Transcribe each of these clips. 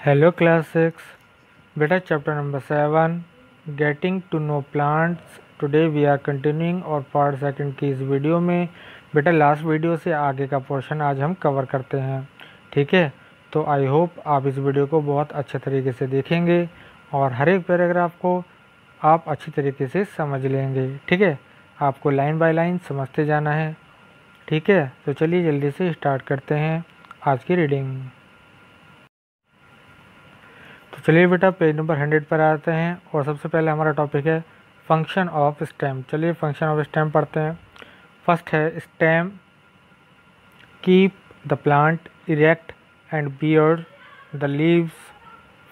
Hello class 6 बेटा chapter number 7 getting to know plants. Today we are continuing और part second की इस video में बेटा लास्ट वीडियो से आगे का पोर्शन आज हम कवर करते हैं। ठीक है, तो आई होप आप इस वीडियो को बहुत अच्छे तरीके से देखेंगे और हर एक पैराग्राफ को आप अच्छी तरीके से समझ लेंगे। ठीक है, आपको लाइन बाय लाइन समझते जाना है। ठीक है, तो चलिए जल्दी से स्टार्ट करते हैं आज की रीडिंग। तो चलिए बेटा पेज नंबर 100 पर आते हैं और सबसे पहले हमारा टॉपिक है फंक्शन ऑफ स्टेम। चलिए फंक्शन ऑफ स्टेम पढ़ते हैं। फर्स्ट है stem keep the plant erect and bear the leaves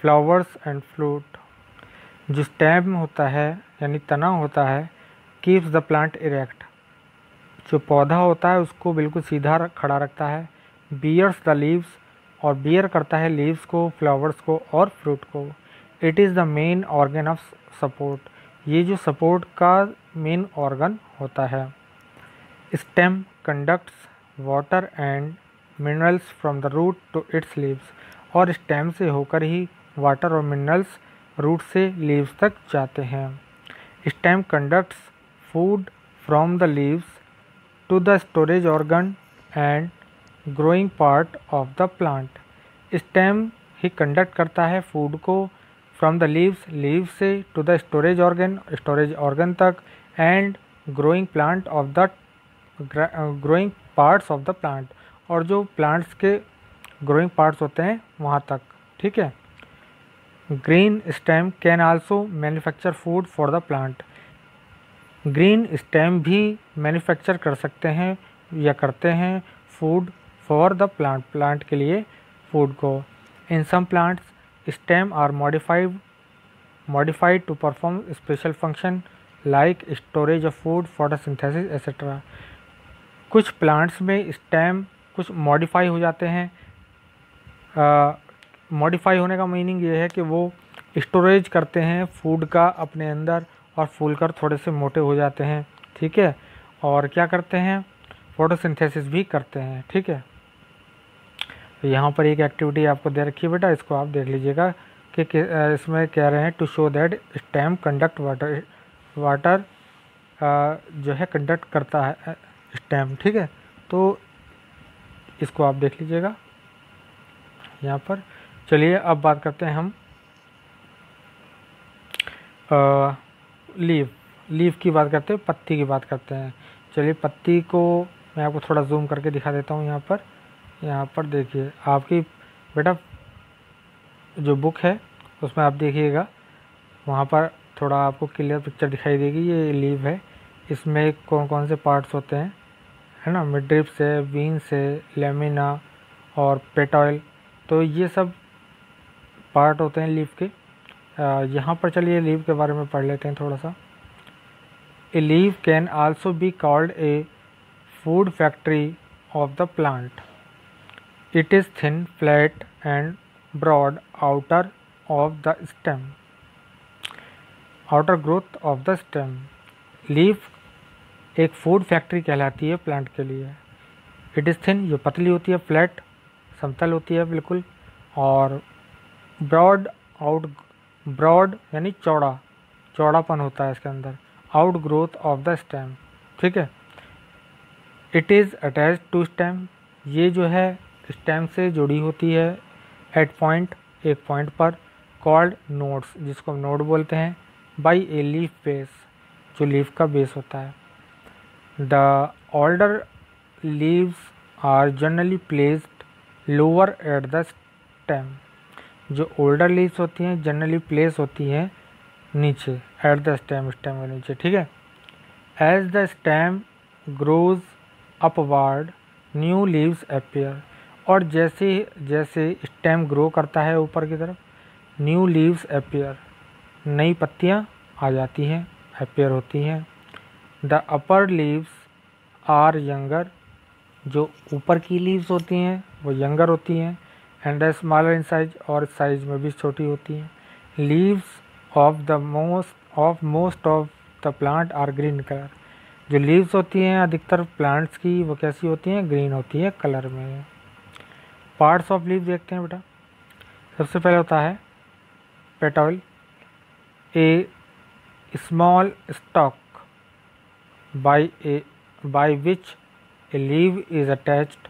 flowers and fruit. जो स्टेम होता है यानी तना होता है, कीप्स द प्लांट इरेक्ट, जो पौधा होता है उसको बिल्कुल सीधा खड़ा रखता है। बियर्स द लीव्स, और बियर करता है लीव्स को, फ्लावर्स को और फ्रूट को। It is the main organ of support, ये जो सपोर्ट का मेन ऑर्गन होता है। Stem conducts water and minerals from the root to its leaves, और स्टेम से होकर ही वाटर और मिनरल्स रूट से लीव्स तक जाते हैं। Stem conducts food from the leaves to the storage organ and growing part of the plant. Stem ही कंडक्ट करता है फूड को फ्रॉम द लीव्स, लीव से, to the storage organ, storage organ तक, and growing plant of the growing parts of the plant, और जो plants के growing parts होते हैं वहाँ तक। ठीक है, green stem can also manufacture food for the plant. Green stem भी मैन्युफैक्चर कर सकते हैं या करते हैं food for the plant, plant के लिए फूड को। In some plants stem are modified to perform special function like storage of food, photosynthesis etcetera. कुछ प्लांट्स में स्टेम कुछ मॉडिफाई हो जाते हैं। मॉडिफाई होने का मीनिंग ये है कि वो स्टोरेज करते हैं फूड का अपने अंदर और फूलकर थोड़े से मोटे हो जाते हैं। ठीक है, और क्या करते हैं, फोटोसिंथेसिस भी करते हैं। ठीक है, तो यहाँ पर एक एक्टिविटी आपको दे रखी है बेटा, इसको आप देख लीजिएगा कि इसमें कह रहे हैं to show that stem conduct water जो है कंडक्ट करता है स्टेम। ठीक है, तो इसको आप देख लीजिएगा यहाँ पर। चलिए अब बात करते हैं हम लीव की बात करते हैं, पत्ती की बात करते हैं। चलिए पत्ती को मैं आपको थोड़ा जूम करके दिखा देता हूँ। यहाँ पर देखिए आपकी बेटा जो बुक है उसमें आप देखिएगा, वहाँ पर थोड़ा आपको क्लियर पिक्चर दिखाई देगी। ये लीव है, इसमें कौन कौन से पार्ट्स होते हैं, है ना, मिडरिप्स है, वीन्स है, लेमिना और पेटॉयल, तो ये सब पार्ट होते हैं लीव के। यहाँ पर चलिए लीव के बारे में पढ़ लेते हैं थोड़ा सा। A leave can also be called a food factory of the plant. It is thin, flat and broad outer of the stem, outer growth of the stem. Leave एक फूड फैक्ट्री कहलाती है प्लांट के लिए। It is thin, जो पतली होती है, flat समतल होती है बिल्कुल, और ब्रॉड यानी चौड़ापन होता है इसके अंदर, out growth of the stem. ठीक है, it is attach to stem, ये जो है स्टेम से जुड़ी होती है। एट पॉइंट, एक पॉइंट पर, कॉल्ड नोड्स, जिसको हम नोड बोलते हैं, बाई ए लीफ बेस, जो लीफ का बेस होता है। The older leaves are generally placed lower at the stem, जो ओल्डर लीव्स होती हैं जनरली प्लेस होती हैं नीचे, एट द स्टेम, स्टेम के नीचे। ठीक है, as the stem grows upward new leaves appear, और जैसे जैसे स्टेम ग्रो करता है ऊपर की तरफ, न्यू लीव्स अपीयर, नई पत्तियाँ आ जाती हैं, अपीयर होती हैं। The upper leaves are younger, जो ऊपर की लीव्स होती हैं वो यंगर होती हैं, एंड स्मॉलर इन साइज, और साइज में भी छोटी होती हैं। Leaves of most of the plant are green colour, जो लीव्स होती हैं अधिकतर प्लांट्स की वो कैसी होती हैं, ग्रीन होती है कलर में। पार्ट्स ऑफ लीव देखते हैं बेटा। सबसे पहले होता है petal, A small stock by which a leaf is attached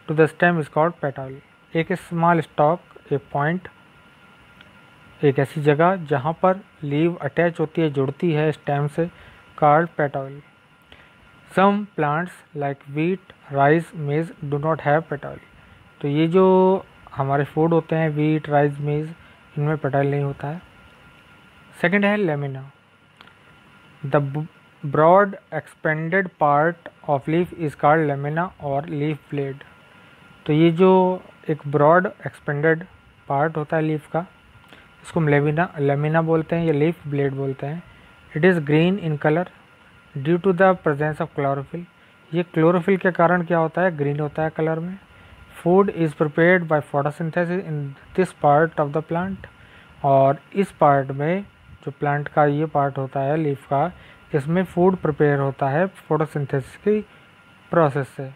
to the stem is called petal. एक स्मॉल स्टॉक, एक पॉइंट, एक ऐसी जगह जहाँ पर लीव अटैच होती है, जुड़ती है स्टेम से, called petal. Some plants like wheat, rice, maize do not have petal. तो ये जो हमारे फूड होते हैं, वीट, राइस, मेज, इनमें पेटल नहीं होता है। सेकंड है lamina. The broad expanded part of leaf is called lamina और लीफ ब्लेड। तो ये जो एक ब्रॉड एक्सपेंडेड पार्ट होता है लीफ का, इसको हम लेमिना बोलते हैं या लीफ ब्लेड बोलते हैं। It is green in colour due to the presence of chlorophyll. ये क्लोरोफिल के कारण क्या होता है, ग्रीन होता है कलर में। Food is prepared by photosynthesis in this part of the plant. और इस पार्ट में, जो प्लांट का ये पार्ट होता है लीफ का, इसमें फूड प्रिपेयर होता है फोटोसिंथेसिस की प्रोसेस से।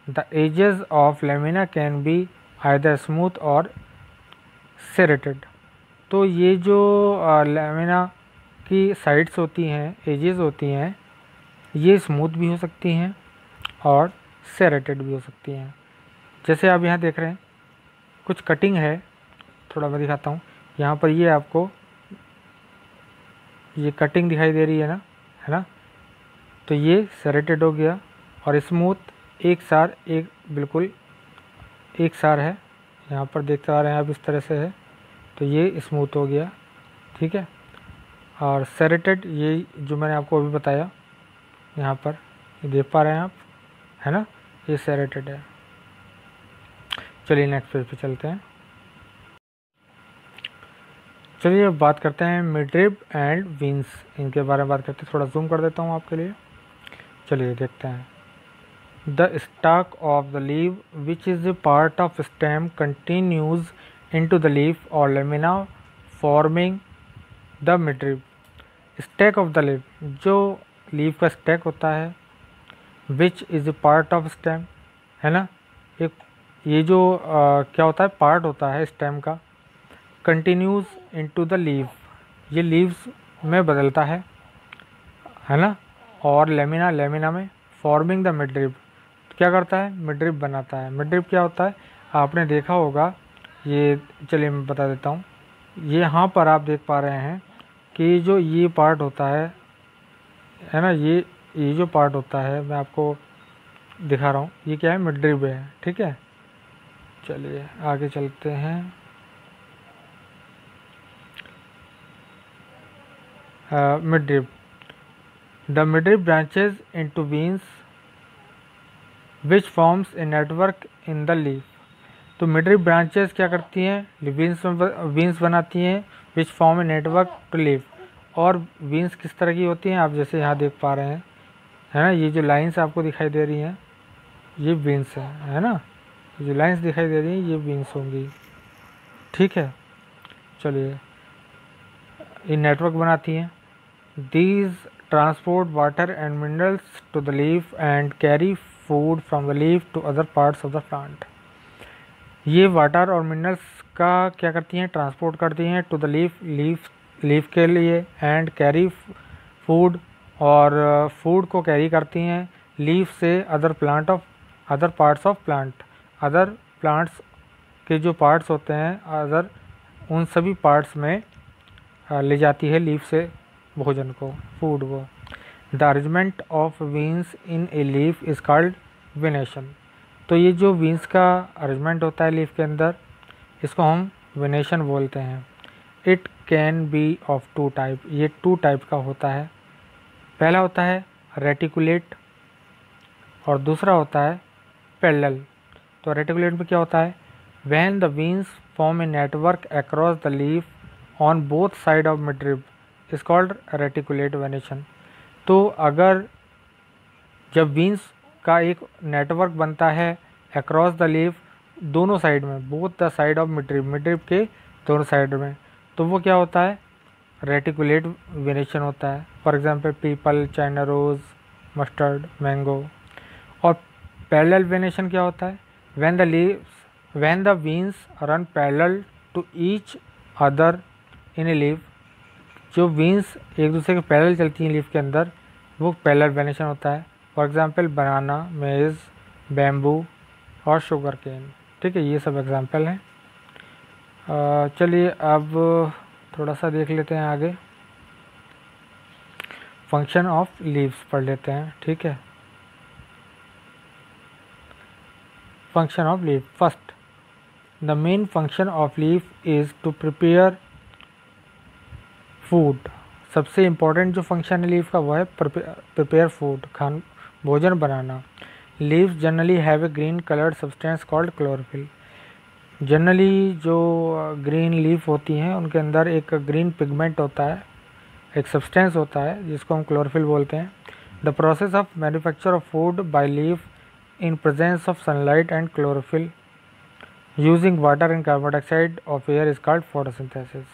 The edges of lamina can be either smooth or serrated. तो ये जो लेमिना की साइड्स होती हैं, एजेस होती हैं, ये स्मूथ भी हो सकती हैं और सेरेटेड भी हो सकती हैं। जैसे आप यहाँ देख रहे हैं, कुछ कटिंग है, थोड़ा मैं दिखाता हूँ। यहाँ पर ये आपको ये कटिंग दिखाई दे रही है ना, है ना। तो ये सेरेटेड हो गया और स्मूथ एक सार, एक बिल्कुल एक सार है। यहाँ पर देखते आ रहे हैं आप, इस तरह से है, तो ये स्मूथ हो गया, ठीक है। और सेरेटेड, ये जो मैंने आपको अभी बताया, यहाँ पर ये देख पा रहे हैं आप, है ना, ये सेरेटेड है। चलिए नेक्स्ट पेज पे चलते हैं। चलिए अब बात करते हैं मिडरिब एंड विंस, इनके बारे में बात करते हैं। थोड़ा जूम कर देता हूँ आपके लिए। चलिए देखते हैं। The stalk of the leave which is a part of stem continues into the leaf और lamina forming the midrib. Stalk of the leaf, जो लीफ का स्टैक होता है, which is a part of stem, है ना। एक ये जो क्या होता है, पार्ट होता है स्टेम का, कंटिन्यूज इनटू द लीफ, ये लीव्स में बदलता है ना। और लेमिना में फॉर्मिंग द मिडरिब, क्या करता है, मिडरिब बनाता है। मिडरिब क्या होता है, आपने देखा होगा, ये चलिए मैं बता देता हूँ। ये यहाँ पर आप देख पा रहे हैं कि जो ये पार्ट होता है ना, ये जो पार्ट होता है, मैं आपको दिखा रहा हूँ, ये क्या है, मिडरिब है, ठीक है। चलिए आगे चलते हैं। Midrib, the midrib branches into veins which forms a network in the leaf. तो मिडरिब ब्रांचेस क्या करती हैं, वीन्स बनाती हैं, which form a network to leaf. और वीन्स किस तरह की होती हैं, आप जैसे यहाँ देख पा रहे हैं, है ना, ये जो लाइंस आपको दिखाई दे रही हैं, ये वीन्स है ना, ये जो लाइंस दिखाई दे रही हैं, ये वीन्स होंगी, ठीक है। चलिए, ये नेटवर्क बनाती हैं। These transport water and minerals to the leaf and carry food from the leaf to other parts of the plant। ये वाटर और मिनरल्स का क्या करती हैं, ट्रांसपोर्ट करती हैं टू द लीफ के लिए, एंड कैरी फूड, और फूड को कैरी करती हैं लीफ से other parts of plant. Other plants के जो पार्ट्स होते हैं, उन सभी पार्ट्स में ले जाती है लीफ से भोजन को, फूड को। The arrangement of veins in a leaf is called venation. तो ये जो वीन्स का अरेंजमेंट होता है लीफ के अंदर, इसको हम वेनेशन बोलते हैं। It can be of two type, ये टू टाइप का होता है। पहला होता है रेटिकुलेट और दूसरा होता है पैरेलल। तो रेटिकुलेट में क्या होता है, when the veins form a network across the leaf on both side of midrib is called reticulate venation. तो अगर जब वीन्स का एक नेटवर्क बनता है अक्रॉस द लीफ, दोनों साइड में, both the side of midrib के दोनों साइड में, तो वो क्या होता है, रेटिकुलेट वेनेशन होता है। For example peepal, China rose, mustard, mango. और पैरेलल वेनेशन क्या होता है, when the veins run parallel to each other in a leaf, जो बीन्स एक दूसरे के पैरेलल चलती हैं लीफ के अंदर, वो पैरेलल वेनेशन होता है। फॉर एग्जांपल बनाना, मेज़, बैम्बू और शुगर केन। ठीक है, ये सब एग्जांपल हैं। चलिए अब थोड़ा सा देख लेते हैं आगे, फंक्शन ऑफ लीव्स पढ़ लेते हैं। ठीक है, function of leaf. First, the main function of leaf is to prepare food. सबसे इम्पोर्टेंट जो फंक्शन है लीफ का वो है प्रिपेयर फूड, भोजन बनाना। Leaves generally have a green coloured substance called chlorophyll. Generally जो ग्रीन लीफ होती हैं उनके अंदर एक ग्रीन पिगमेंट होता है, एक सब्सटेंस होता है जिसको हम क्लोरोफिल बोलते हैं। The process of manufacture of food by leaf in presence of sunlight and chlorophyll using water and carbon dioxide of air is called photosynthesis.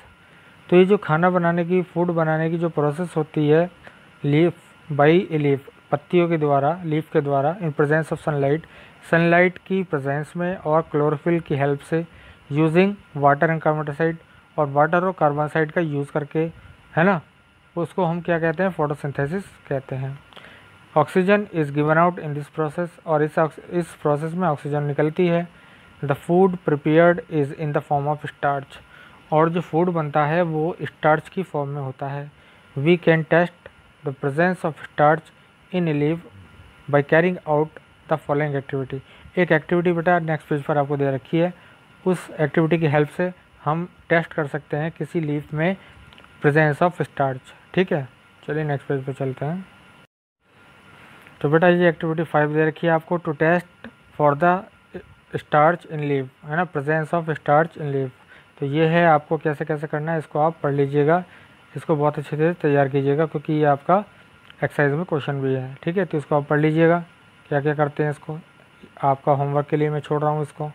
तो ये जो खाना बनाने की, फूड बनाने की जो प्रोसेस होती है लीफ बाई ए लीफ, पत्तियों के द्वारा, लीफ के द्वारा, in presence of sunlight, sunlight की प्रेजेंस में और क्लोरोफिल की हेल्प से, using water and carbon dioxide, और वाटर और कार्बन डाइऑक्साइड का यूज़ करके, है ना, उसको हम क्या कहते हैं, फोटोसिंथेसिस कहते हैं। Oxygen is given out in this process, और इस प्रोसेस में ऑक्सीजन निकलती है। The food prepared is in the form of starch, और जो फूड बनता है वो स्टार्च की फॉर्म में होता है। We can test the presence of starch in a leaf by carrying out the following activity. एक एक्टिविटी बेटा नेक्स्ट पेज पर आपको दे रखी है, उस एक्टिविटी की हेल्प से हम टेस्ट कर सकते हैं किसी लीफ में प्रेजेंस ऑफ स्टार्च। ठीक है, चलिए नेक्स्ट पेज पर चलते हैं। तो बेटा ये एक्टिविटी 5 दे रखी है आपको, to test for the starch in leaf, है ना, presence of starch in leaf. तो ये है, आपको कैसे कैसे करना है इसको आप पढ़ लीजिएगा, इसको बहुत अच्छे से तैयार कीजिएगा क्योंकि ये आपका एक्सरसाइज में क्वेश्चन भी है। ठीक है, तो इसको आप पढ़ लीजिएगा क्या क्या करते हैं, इसको आपका होमवर्क के लिए मैं छोड़ रहा हूँ इसको।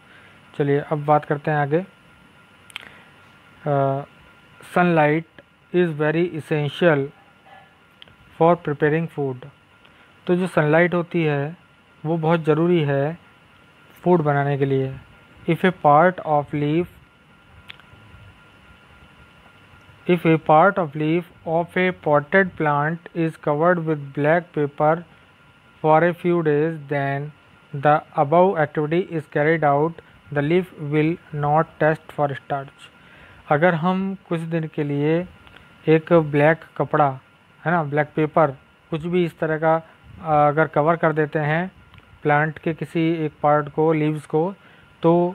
चलिए अब बात करते हैं आगे। Sunlight is very essential for preparing food. तो जो सनलाइट होती है वो बहुत ज़रूरी है फूड बनाने के लिए। If A part of leaf If a part of leaf of a potted plant is covered with black paper for a few days, then the above activity is carried out. The leaf will not test for starch. अगर हम कुछ दिन के लिए एक black कपड़ा, है ना, ब्लैक पेपर, कुछ भी इस तरह का अगर कवर कर देते हैं प्लांट के किसी एक पार्ट को, लीव्स को, तो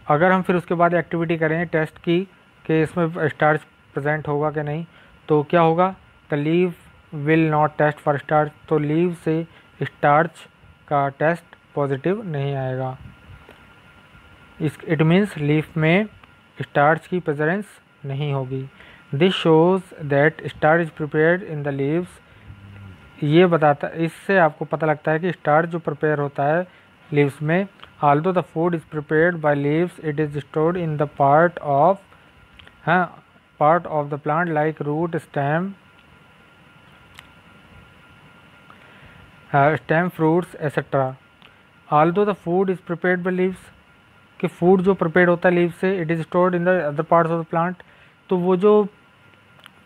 अगर हम फिर उसके बाद एक्टिविटी करें टेस्ट की कि इसमें स्टार्च प्रेजेंट होगा कि नहीं, तो क्या होगा, the leaf will not test for starch. तो लीव से स्टार्च का टेस्ट पॉजिटिव नहीं आएगा। इट मीन्स लीफ में स्टार्च की प्रेजेंस नहीं होगी। This shows that starch is prepared in the leaves. ये बताता, इससे आपको पता लगता है कि स्टार्च जो प्रिपेयर होता है लीव्स में, although the food is prepared by leaves, it is stored in the part of the plant like root, stem, fruits, etc. Although the food is prepared by leaves, कि food जो prepare होता है leave से, it is stored in the other parts of the plant. तो वो जो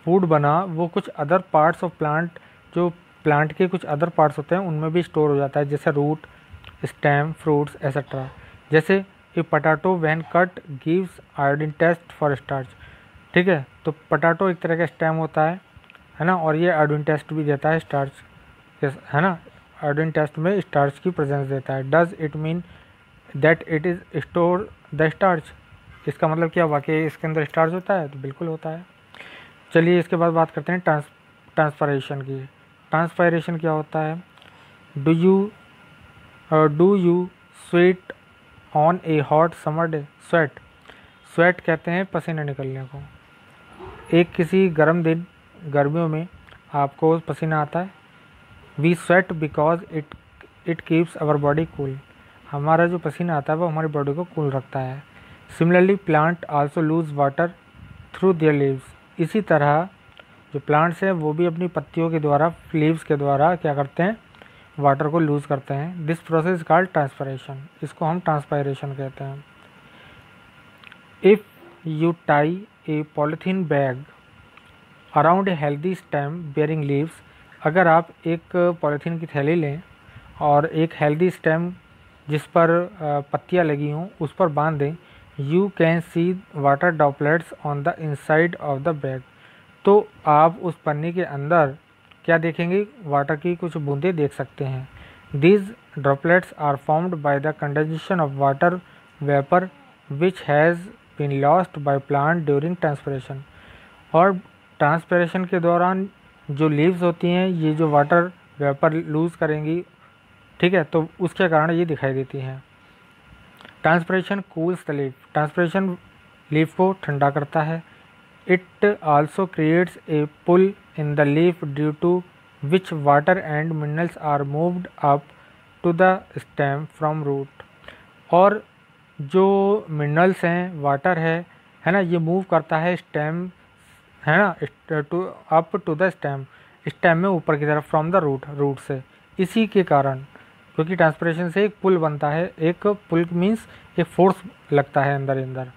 food बना वो कुछ अदर पार्ट्स ऑफ प्लांट, जो प्लांट के कुछ अदर पार्ट्स होते हैं उनमें भी स्टोर हो जाता है, जैसे रूट, स्टेम, फ्रूट्स एसेट्रा। जैसे a potato when cut gives iodine test for starch. ठीक है, तो पटाटो एक तरह का स्टेम होता है ना, और ये आयोडीन टेस्ट भी देता है स्टार्च, है ना, आयोडीन टेस्ट में स्टार्च की प्रेजेंस देता है। Does it mean that it is store the starch. इसका मतलब क्या, वाकई इसके अंदर स्टार्च होता है? तो बिल्कुल होता है। चलिए इसके बाद बात करते हैं ट्रांसपायरेशन की। ट्रांसपायरेशन क्या होता है? Do you sweat on A hot summer day? Sweat कहते हैं पसीना निकलने को। एक किसी गर्म दिन, गर्मियों में आपको पसीना आता है। We sweat because it keeps our body cool. हमारा जो पसीना आता है वो हमारी बॉडी को कूल रखता है। Similarly plant also loose water through their leaves. इसी तरह जो प्लांट्स हैं वो भी अपनी पत्तियों के द्वारा, लीव्स के द्वारा क्या करते हैं, वाटर को लूज़ करते हैं। This process called transpiration. इसको हम ट्रांसपायरेशन कहते हैं। If you tie a polythene bag around a healthy stem bearing leaves, अगर आप एक पॉलीथीन की थैली लें और एक हेल्दी स्टेम जिस पर पत्तियां लगी हों उस पर बांध दें, you can see water droplets on the inside of the bag, तो आप उस पन्नी के अंदर क्या देखेंगे, वाटर की कुछ बूंदें देख सकते हैं। These droplets are formed by the condensation of water vapour which has been lost by plant during transpiration, और ट्रांसपिरेशन के दौरान जो लीव्स होती हैं ये जो वाटर वेपर लूज़ करेंगी, ठीक है, तो उसके कारण ये दिखाई देती हैं। Transpiration cools the leaf, transpiration leaf को ठंडा करता है। It also creates a pull in the leaf due to which water and minerals are moved up to the stem from root, और जो मिनरल्स हैं, वाटर है ना, ये मूव करता है स्टेम, है ना, to up to the stem, stem में ऊपर की तरफ, फ्रॉम द रूट से। इसी के कारण, क्योंकि ट्रांसपिरेशन से एक पुल बनता है, एक पुल मीन्स एक फोर्स लगता है अंदर।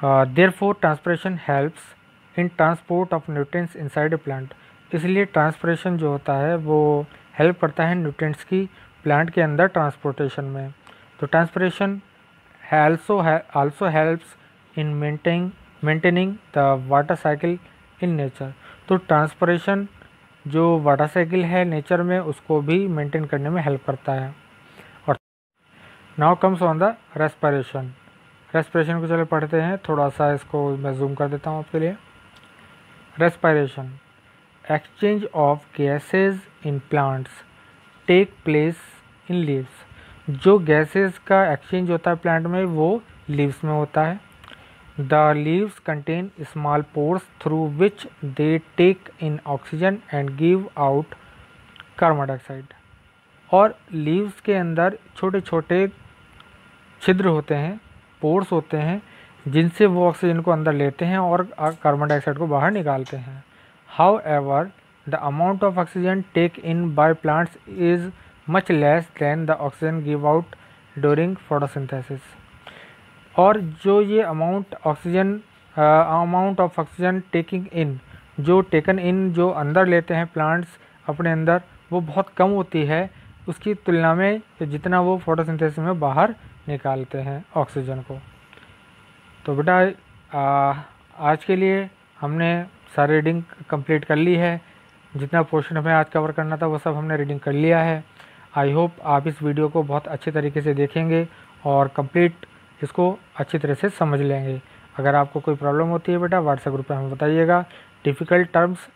Therefore transpiration helps in transport of nutrients inside a plant, इसलिए ट्रांसपिरेशन जो होता है वो हेल्प करता है न्यूट्रिएंट्स की प्लांट के अंदर ट्रांसपोर्टेशन में। तो transpiration also helps in maintaining the water cycle in nature, तो ट्रांसपिरेशन जो वाटर साइकिल है नेचर में उसको भी मेंटेन करने में हेल्प करता है। और now comes on the respiration, respiration को चलो पढ़ते हैं, थोड़ा सा इसको मैं जूम कर देता हूँ आपके लिए। Respiration, exchange of gases in plants take place in leaves, जो गैसेज का एक्सचेंज होता है प्लांट में वो लीव्स में होता है। The leaves contain small pores through which they take in oxygen and give out carbon dioxide, और लीव्स के अंदर छोटे छोटे छिद्र होते हैं, पोर्स होते हैं, जिनसे वो ऑक्सीजन को अंदर लेते हैं और कार्बन डाइऑक्साइड को बाहर निकालते हैं। However, the amount of oxygen taken in by plants is much less than the oxygen give out during photosynthesis, और जो ये amount of oxygen taking in, जो टेकन इन जो अंदर लेते हैं प्लांट्स अपने अंदर, वो बहुत कम होती है उसकी तुलना में जितना वो फोटोसिंथेसिस में बाहर निकालते हैं ऑक्सीजन को। तो बेटा आज के लिए हमने सारी रीडिंग कंप्लीट कर ली है, जितना पोर्शन हमें आज कवर करना था वो सब हमने रीडिंग कर लिया है। आई होप आप इस वीडियो को बहुत अच्छे तरीके से देखेंगे और कंप्लीट इसको अच्छी तरह से समझ लेंगे। अगर आपको कोई प्रॉब्लम होती है बेटा व्हाट्सएप ग्रुप पे हमें बताइएगा, डिफ़िकल्ट टर्म्स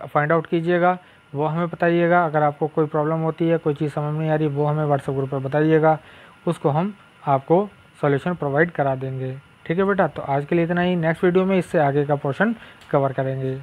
फाइंड आउट कीजिएगा, वो हमें बताइएगा। अगर आपको कोई प्रॉब्लम होती है, कोई चीज़ समझ नहीं आ रही, वो हमें व्हाट्सएप ग्रुप पे बताइएगा, उसको हम आपको सॉल्यूशन प्रोवाइड करा देंगे। ठीक है बेटा, तो आज के लिए इतना ही, नेक्स्ट वीडियो में इससे आगे का पोर्शन कवर करेंगे।